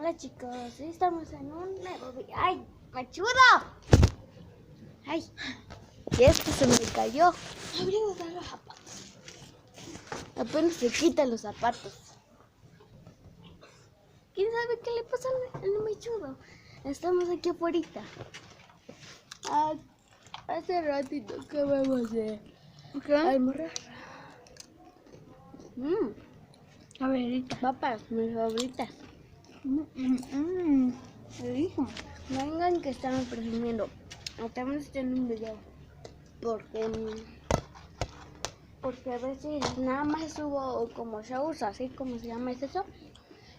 Hola chicos, hoy estamos en un nuevo video. ¡Ay, machudo! ¡Ay! Y esto se me cayó. Abrimos los zapatos. Apenas se quitan los zapatos. ¿Quién sabe qué le pasa al machudo? Estamos aquí afuera. Hace ratito acabamos de almorzar. Favoritas. Papas, mis favoritas. Vengan que estamos presumiendo. Estamos haciendo un video. Porque a veces nada más subo como shows, así como se llama eso.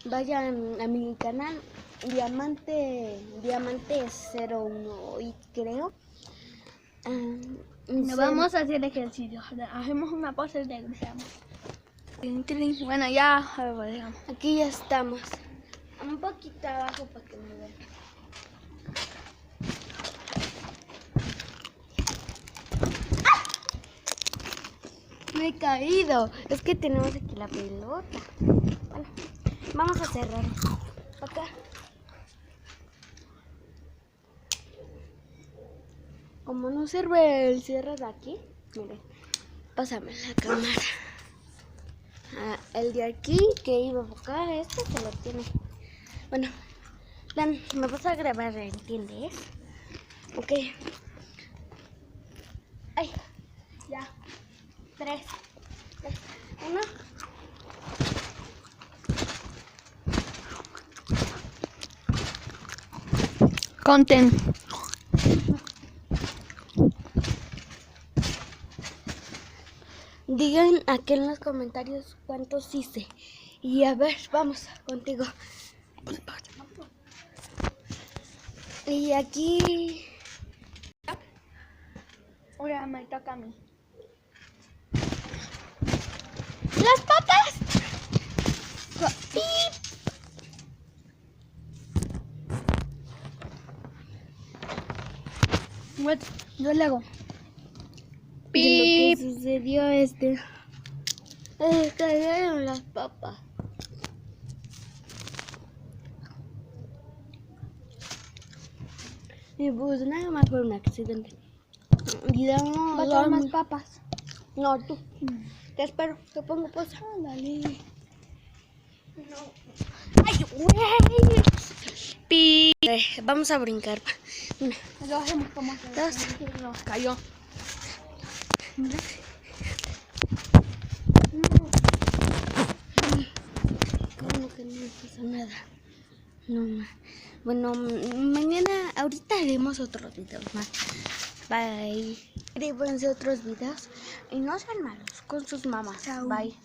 Vayan a mi canal Diamante 01 y creo. Nos vamos a hacer ejercicio. Hacemos una pose de regresamos. Bueno, ya a ver, digamos. Aquí ya estamos. Un poquito abajo para que me vean. Me he caído. Es que tenemos aquí la pelota. Bueno, vamos a cerrar. Acá. Como no sirve el cierre de aquí, miren, pásame la cámara. El de aquí que iba a buscar, este se lo tiene. Bueno, Dan, me vas a grabar, ¿entiendes? Ok. Ay, ya. 3, 1. Content. Digan aquí en los comentarios cuántos hice. Y a ver, vamos contigo. Y aquí... Ahora me toca a mí. ¡Las patas! ¡Pip! Yo le hago. De lo que sucedió cayeron las papas. Y pues nada más fue un accidente. Y damos Botar más papas. No, tú. Te espero, te pongo pausa. Dale. No. ¡Ay, güey! Pi. Vamos a brincar. Una, Lo hacemos como que dos. nos cayó. ¿Cómo que no me pasa nada? No, bueno, mañana, ahorita haremos otros videos más. Bye. Suscríbanse a otros videos y no sean malos con sus mamás. Chao. Bye.